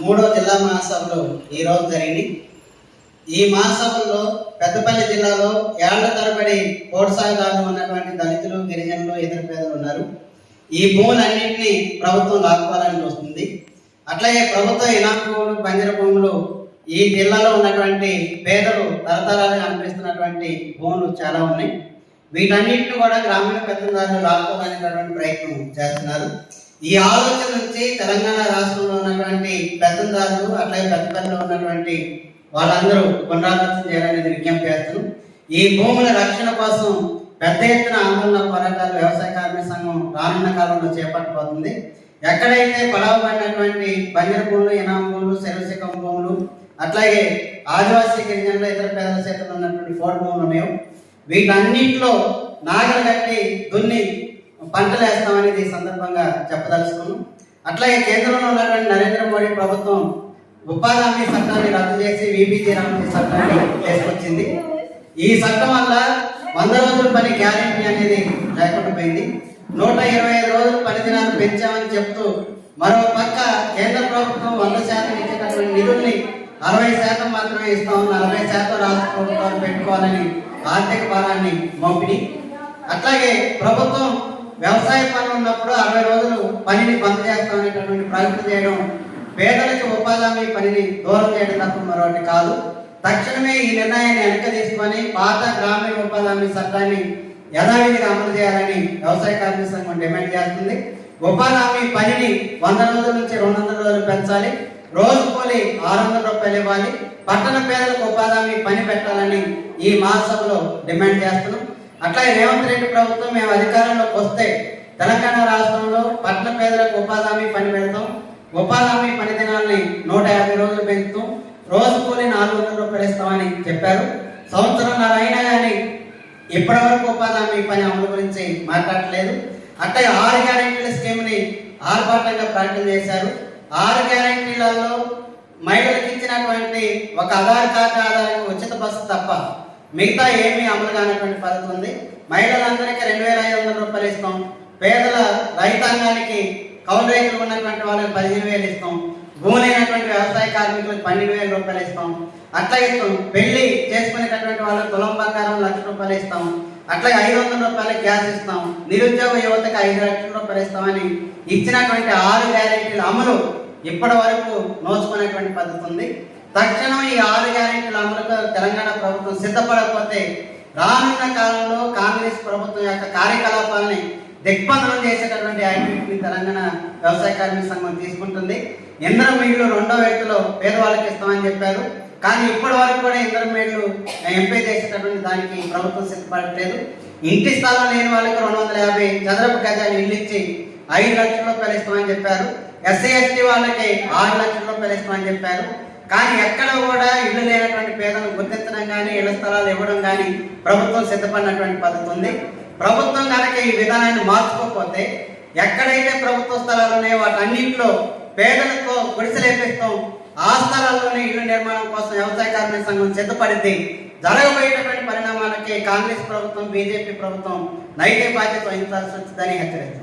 మూడో జిల్లా మహాసభలు ఈరోజు జరిగింది. ఈ మహాసభల్లో పెద్దపల్లి జిల్లాలో ఏళ్ల తరబడి పోటసాగుదారులు ఉన్నటువంటి దళితులు, గిరిజనులు, ఇతర పేదలు ఉన్నారు. ఈ భూములన్నింటినీ ప్రభుత్వం లాక్కోవాలని చూస్తుంది. అట్లాగే ప్రభుత్వ ఇనాం భూములు, బంజర భూములు ఈ జిల్లాలో ఉన్నటువంటి పేదలు తరతరాలుగా అనిపిస్తున్నటువంటి భూములు చాలా ఉన్నాయి. వీటన్నింటిని కూడా గ్రామీణ పెత్తందారులు లాక్కోవాలనేటువంటి ప్రయత్నం చేస్తున్నారు. ఈ ఆలోచన నుంచి తెలంగాణ రాష్ట్రంలో ఉన్నటువంటి పెత్తందారులు, అట్లాగే పెద్దపల్లిలో ఉన్నటువంటి వాళ్ళందరూ పునరాలోచన చేయాలనేది విజ్ఞప్తి చేస్తున్నాం. ఈ భూముల రక్షణ కోసం పెద్ద ఎత్తున ఆందోళన పోరాటాలు వ్యవసాయ కార్మిక సంఘం రానున్న కాలంలో చేపట్టబోతుంది. ఎక్కడైతే పడవబడినటువంటి బంజర భూములు, ఇనాం భూములు, శరవశకం భూములు, అట్లాగే ఆదివాసీ గిరిజనులు, ఇతర పేదల చేతులు ఉన్నటువంటి ఫోర్ట్ భూములు ఉన్నాయో వీటన్నింటిలో నాగలు కట్టి దున్ని పంటలు వేస్తామనేది ఈ సందర్భంగా చెప్పదలుచుకున్నాం. అట్లాగే కేంద్రంలో ఉన్నటువంటి నరేంద్ర మోడీ ప్రభుత్వం ఉపాధి హామీ చట్టాన్ని రద్దు చేసి విబిజి రామజీ చట్టాన్ని తీసుకొచ్చింది. ఈ చట్టం వల్ల 100 రోజుల పని గ్యారెంటీ అనేది లేకుండా పోయింది. 125 రోజులు పని దినాలు పెంచామని చెప్తూ మరో పక్క కేంద్ర ప్రభుత్వం 100% ఇచ్చేటటువంటి నిధుల్ని 60% మాత్రమే ఇస్తాం, 40% రాష్ట్ర ప్రభుత్వాలు పెట్టుకోవాలని ఆర్థిక భారాన్ని మోపిడి. అట్లాగే ప్రభుత్వం వ్యవసాయ పనులు ఉన్నప్పుడు 60 రోజులు పనిని బంద్ చేస్తామనేటటువంటి ప్రకటన చేయడం పేదలకు ఉపాధి హామీ పనిని దూరం చేయడం తప్ప మరొకటి కాదు. తక్షణమే ఈ నిర్ణయాన్ని వెనక తీసుకొని పాత గ్రామీణ ఉపాధి హామీ చట్టాన్ని యథావిధిగా అమలు చేయాలని వ్యవసాయ కార్మిక సంఘం డిమాండ్ చేస్తుంది. ఉపాధి హామీ పనిని 100 రోజుల నుంచి 200 రోజులు పెంచాలి. రోజు కూలి 600 రూపాయలు ఇవ్వాలి. పట్టణ పేదలకు ఉపాధి హామీ పని పెట్టాలని ఈ మహాసభలో డిమాండ్ చేస్తున్నాం. అట్లాగే రేవంత్ రెడ్డి ప్రభుత్వం మేము అధికారంలోకి వస్తే తెలంగాణ రాష్ట్రంలో పట్టణ పేదలకు ఉపాధి హామీ పని పెడతాం. ఉపాధి హామీ పని దినాల్ని 150 రోజులు పెంచుతాం. రోజు కూలి 400 రూపాయలు ఇస్తామని చెప్పారు. సంవత్సరంన్నర అయినా కానీ ఇప్పటి వరకు ఉపాధి హామీ పని అమలు గురించి మాట్లాడలేదు. అట్లాగే 6 గ్యారెంటీల స్కీమ్ని ఆర్భాటంగా ప్రకటన చేశారు. 6 గ్యారెంటీలలో మహిళలకు ఇచ్చినటువంటి ఒక ఆధార్ కార్డు ఆధారంగా ఉచిత బస్సు తప్ప మిగతా ఏమీ అమలు కానటువంటి పద్ధతి ఉంది. మహిళలందరికీ 2500 రూపాయలు ఇస్తాం. పేదల రైతాంగానికి కౌలు రైతులు ఉన్నటువంటి వాళ్ళకి 15,000 ఇస్తాం. భూమి అయినటువంటి వ్యవసాయ కార్మికులకు 12,000 రూపాయలు ఇస్తాం. అట్లా ఇస్తాం. పెళ్లి చేసుకునేటటువంటి వాళ్ళకి తులం బంగారం 1,00,000 రూపాయలు ఇస్తాం. అట్లాగే 500 రూపాయలు గ్యాస్ ఇస్తాం. నిరుద్యోగ యువతకు 5 లక్షల రూపాయలు ఇస్తామని ఇచ్చినటువంటి 6 గ్యారెంటీల అమలు ఇప్పటి వరకు నోచుకునేటువంటి పద్ధతి ఉంది. తక్షణం ఈ 6 గ్యారెంటీల అమలుకు తెలంగాణ ప్రభుత్వం సిద్ధపడకపోతే రానున్న కాలంలో కాంగ్రెస్ ప్రభుత్వం యొక్క కార్యకలాపాలని దిగ్బంధనం చేసేటటువంటి యాక్టివిటీని తెలంగాణ వ్యవసాయ కార్మిక సంఘం తీసుకుంటుంది. ఇంధనం మిల్లు 2వ విడతలో పేదవాళ్ళకి ఇస్తామని చెప్పారు. కానీ ఇప్పటి వరకు కూడా ఇంధనం మిల్లు ఎంపీ చేసేటటువంటి దానికి ప్రభుత్వం సిద్ధపడట్లేదు. ఇంటి స్థలం లేని వాళ్ళకి 250 చదరపు గజాలు ఇల్లు ఇచ్చి 5 లక్షల రూపాయలు ఇస్తామని చెప్పారు. ఎస్సీ ఎస్టీ వాళ్ళకి 6 లక్షల రూపాయలు ఇస్తామని చెప్పారు. కానీ ఎక్కడ కూడా ఇల్లు లేనటువంటి పేదలను గుర్తించడం కానీ ఇళ్ల స్థలాలు ఇవ్వడం కానీ ప్రభుత్వం సిద్ధపడినటువంటి పద్ధతి ఉంది. ప్రభుత్వం కనుక ఈ విధానాన్ని మార్చుకోకపోతే ఎక్కడైతే ప్రభుత్వ స్థలాలు ఉన్నాయో వాటన్నింటిలో పేదలతో గుడిసెలేపిస్తాం. ఆ స్థలాల్లోనే ఇల్లు నిర్మాణం కోసం వ్యవసాయ కార్మిక సంఘం సిద్ధపడింది. జరగబోయేటటువంటి పరిణామాలకి కాంగ్రెస్ ప్రభుత్వం, బీజేపీ ప్రభుత్వం నైతిక బాధ్యత వహించాల్సి వచ్చిందని హెచ్చరిస్తుంది.